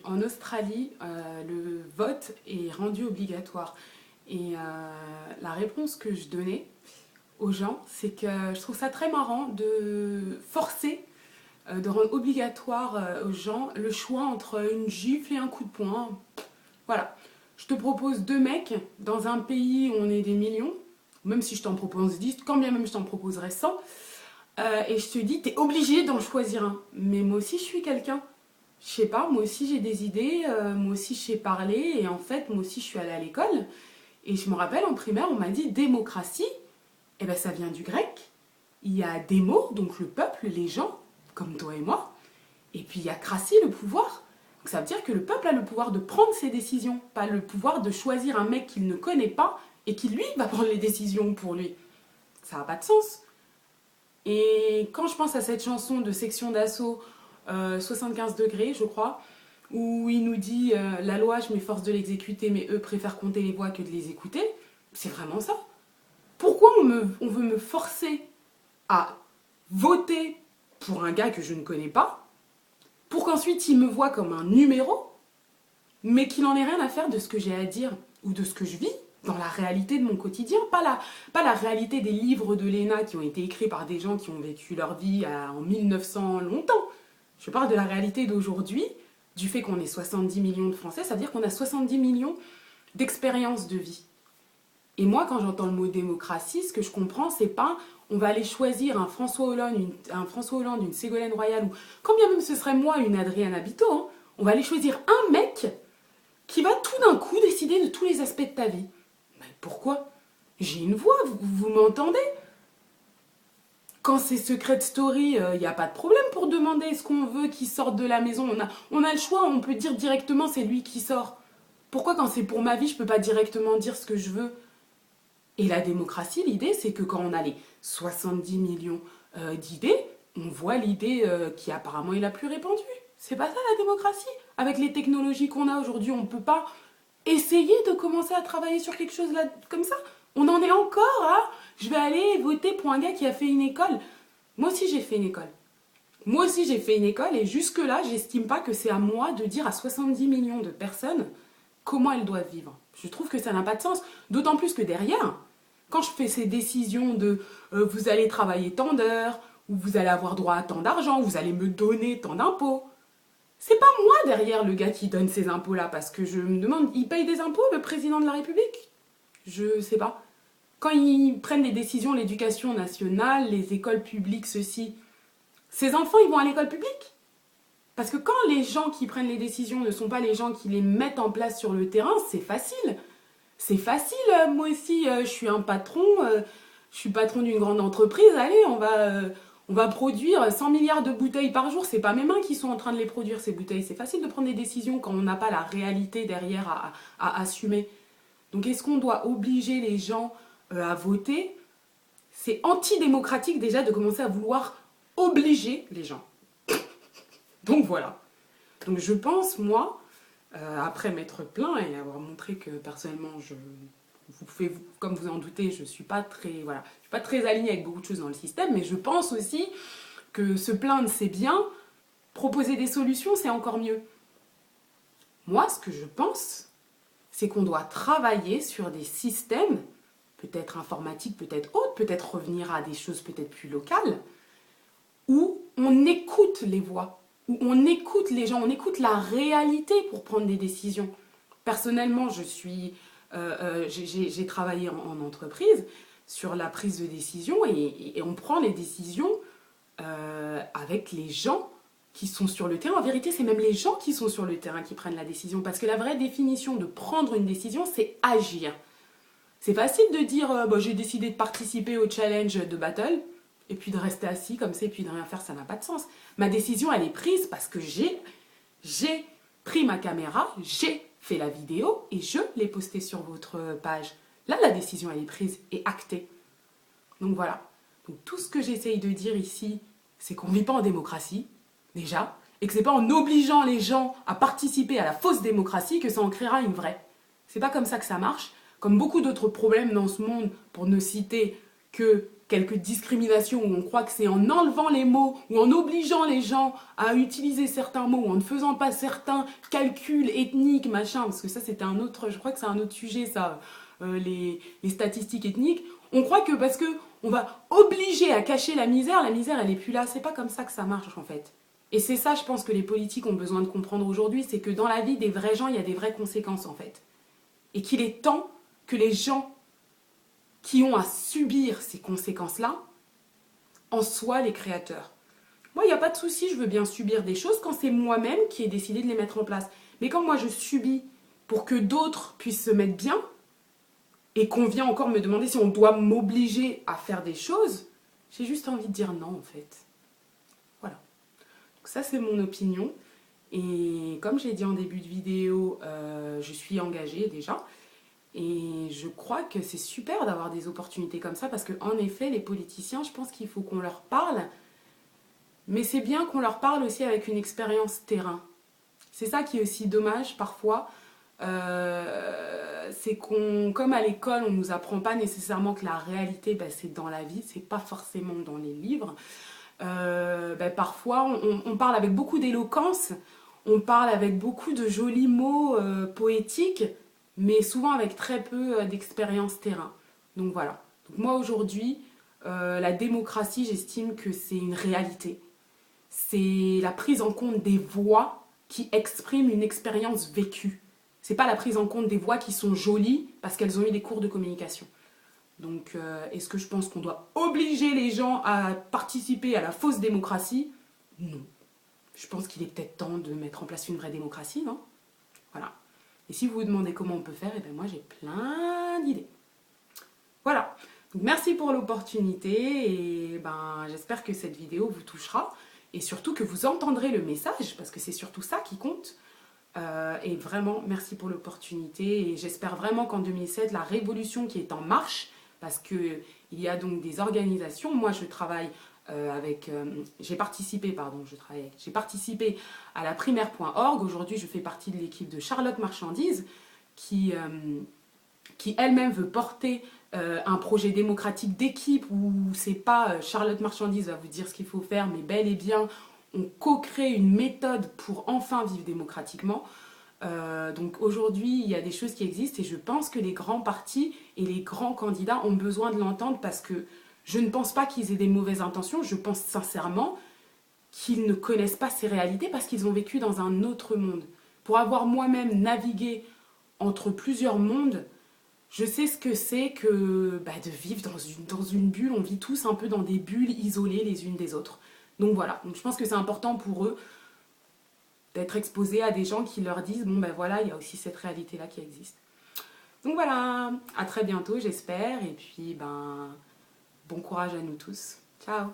En Australie, le vote est rendu obligatoire. La réponse que je donnais aux gens, c'est que je trouve ça très marrant de forcer, de rendre obligatoire aux gens le choix entre une gifle et un coup de poing. Voilà. Je te propose deux mecs dans un pays où on est des millions, même si je t'en propose 10, quand bien même je t'en proposerais 100, et je te dis, t'es obligé d'en choisir un. Mais moi aussi, je suis quelqu'un. Je sais pas, moi aussi j'ai des idées, moi aussi je sais parler, et en fait, moi aussi je suis allée à l'école. Et je me rappelle, en primaire, on m'a dit démocratie, et ben ça vient du grec. Il y a démo, donc le peuple, les gens, comme toi et moi, et puis il y a cratie, le pouvoir. Donc ça veut dire que le peuple a le pouvoir de prendre ses décisions, pas le pouvoir de choisir un mec qu'il ne connaît pas et qui, lui, va prendre les décisions pour lui. Ça n'a pas de sens. Et quand je pense à cette chanson de Section d'Assaut, 75 degrés, je crois, où il nous dit la loi, je m'efforce de l'exécuter, mais eux préfèrent compter les voix que de les écouter, c'est vraiment ça. Pourquoi on veut me forcer à voter pour un gars que je ne connais pas, pour qu'ensuite il me voit comme un numéro, mais qu'il n'en ait rien à faire de ce que j'ai à dire ou de ce que je vis dans la réalité de mon quotidien, pas la réalité des livres de Léna qui ont été écrits par des gens qui ont vécu leur vie en 1900 longtemps. Je parle de la réalité d'aujourd'hui, du fait qu'on est 70 millions de Français, ça veut dire qu'on a 70 millions d'expériences de vie. Et moi, quand j'entends le mot démocratie, ce que je comprends, c'est pas on va aller choisir un François Hollande, une Ségolène Royal, ou quand bien même ce serait moi, une Adrienne Abito, hein, on va aller choisir un mec qui va tout d'un coup décider de tous les aspects de ta vie. Mais pourquoi? J'ai une voix, vous m'entendez? Quand c'est Secret Story, il n'y a pas de problème pour demander ce qu'on veut qu'il sorte de la maison. On a le choix, on peut dire directement c'est lui qui sort. Pourquoi quand c'est pour ma vie, je peux pas directement dire ce que je veux? Et la démocratie, l'idée, c'est que quand on a les 70 millions d'idées, on voit l'idée qui apparemment est la plus répandue. C'est pas ça la démocratie. Avec les technologies qu'on a aujourd'hui, on ne peut pas essayer de commencer à travailler sur quelque chose là, comme ça. On en est encore à je vais aller voter pour un gars qui a fait une école. Moi aussi j'ai fait une école. Moi aussi j'ai fait une école et jusque-là, j'estime pas que c'est à moi de dire à 70 millions de personnes comment elles doivent vivre. Je trouve que ça n'a pas de sens. D'autant plus que derrière, quand je fais ces décisions de vous allez travailler tant d'heures, ou vous allez avoir droit à tant d'argent, vous allez me donner tant d'impôts, c'est pas moi derrière le gars qui donne ces impôts-là, parce que je me demande, il paye des impôts le président de la République? Je sais pas. Quand ils prennent les décisions, l'éducation nationale, les écoles publiques, ceci, ces enfants, ils vont à l'école publique? Parce que quand les gens qui prennent les décisions ne sont pas les gens qui les mettent en place sur le terrain, c'est facile. C'est facile, moi aussi, je suis un patron, je suis patron d'une grande entreprise, allez, on va produire 100 milliards de bouteilles par jour, c'est pas mes mains qui sont en train de les produire, ces bouteilles. C'est facile de prendre des décisions quand on n'a pas la réalité derrière à assumer. Donc est-ce qu'on doit obliger les gens à voter? C'est antidémocratique déjà de commencer à vouloir obliger les gens. Donc voilà. Donc je pense, moi, après m'être plaint et avoir montré que personnellement, comme vous en doutez, je ne suis pas très alignée avec beaucoup de choses dans le système, mais je pense aussi que se plaindre c'est bien, proposer des solutions c'est encore mieux. Moi, ce que je pense, c'est qu'on doit travailler sur des systèmes, peut-être informatiques, peut-être autres, peut-être revenir à des choses peut-être plus locales, où on écoute les voix, où on écoute les gens, on écoute la réalité pour prendre des décisions. Personnellement, j'ai travaillé en entreprise sur la prise de décision et on prend les décisions avec les gens qui sont sur le terrain. En vérité, c'est même les gens qui sont sur le terrain qui prennent la décision, parce que la vraie définition de prendre une décision, c'est agir. C'est facile de dire j'ai décidé de participer au challenge de battle, et puis de rester assis comme ça, et puis de rien faire, ça n'a pas de sens. Ma décision, elle est prise parce que j'ai pris ma caméra, j'ai fait la vidéo, et je l'ai postée sur votre page. Là, la décision, elle est prise et actée. Donc voilà. Donc, tout ce que j'essaye de dire ici, c'est qu'on ne vit pas en démocratie, déjà, et que c'est pas en obligeant les gens à participer à la fausse démocratie que ça en créera une vraie. C'est pas comme ça que ça marche. Comme beaucoup d'autres problèmes dans ce monde, pour ne citer que quelques discriminations où on croit que c'est en enlevant les mots ou en obligeant les gens à utiliser certains mots ou en ne faisant pas certains calculs ethniques, machin, parce que ça c'était un autre, je crois que c'est un autre sujet ça, les statistiques ethniques. On croit que parce que on va obliger à cacher la misère elle est plus là. C'est pas comme ça que ça marche en fait. Et c'est ça, je pense que les politiques ont besoin de comprendre aujourd'hui, c'est que dans la vie des vrais gens, il y a des vraies conséquences en fait. Et qu'il est temps que les gens qui ont à subir ces conséquences-là en soient les créateurs. Moi, il n'y a pas de souci, je veux bien subir des choses quand c'est moi-même qui ai décidé de les mettre en place. Mais quand moi je subis pour que d'autres puissent se mettre bien, et qu'on vient encore me demander si on doit m'obliger à faire des choses, j'ai juste envie de dire non en fait. Voilà. Donc ça c'est mon opinion. Et comme j'ai dit en début de vidéo, je suis engagée déjà. Et je crois que c'est super d'avoir des opportunités comme ça parce qu'en effet, les politiciens, je pense qu'il faut qu'on leur parle. Mais c'est bien qu'on leur parle aussi avec une expérience terrain. C'est ça qui est aussi dommage parfois. C'est qu'on, comme à l'école, on ne nous apprend pas nécessairement que la réalité, c'est dans la vie, c'est pas forcément dans les livres. Parfois, on parle avec beaucoup d'éloquence, on parle avec beaucoup de jolis mots poétiques, mais souvent avec très peu d'expérience terrain. Donc voilà. Donc moi aujourd'hui, la démocratie, j'estime que c'est une réalité. C'est la prise en compte des voix qui expriment une expérience vécue. C'est pas la prise en compte des voix qui sont jolies parce qu'elles ont eu des cours de communication. Donc, est-ce que je pense qu'on doit obliger les gens à participer à la fausse démocratie? Non. Je pense qu'il est peut-être temps de mettre en place une vraie démocratie, non? Voilà. Et si vous vous demandez comment on peut faire, moi j'ai plein d'idées. Voilà. Donc, merci pour l'opportunité et j'espère que cette vidéo vous touchera et surtout que vous entendrez le message parce que c'est surtout ça qui compte. Et vraiment, merci pour l'opportunité et j'espère vraiment qu'en 2007, la révolution qui est en marche, parce qu'il y a donc des organisations, moi je travaille j'ai participé à la primaire.org, aujourd'hui je fais partie de l'équipe de Charlotte Marchandise qui elle-même veut porter un projet démocratique d'équipe où c'est pas Charlotte Marchandise va vous dire ce qu'il faut faire, mais bel et bien on co-crée une méthode pour enfin vivre démocratiquement. Donc aujourd'hui, il y a des choses qui existent et je pense que les grands partis et les grands candidats ont besoin de l'entendre parce que je ne pense pas qu'ils aient des mauvaises intentions, je pense sincèrement qu'ils ne connaissent pas ces réalités parce qu'ils ont vécu dans un autre monde. Pour avoir moi-même navigué entre plusieurs mondes, je sais ce que c'est que de vivre dans une bulle. On vit tous un peu dans des bulles isolées les unes des autres. Donc voilà, donc je pense que c'est important pour eux d'être exposés à des gens qui leur disent voilà, il y a aussi cette réalité-là qui existe. Donc voilà, à très bientôt j'espère, et puis bon courage à nous tous. Ciao!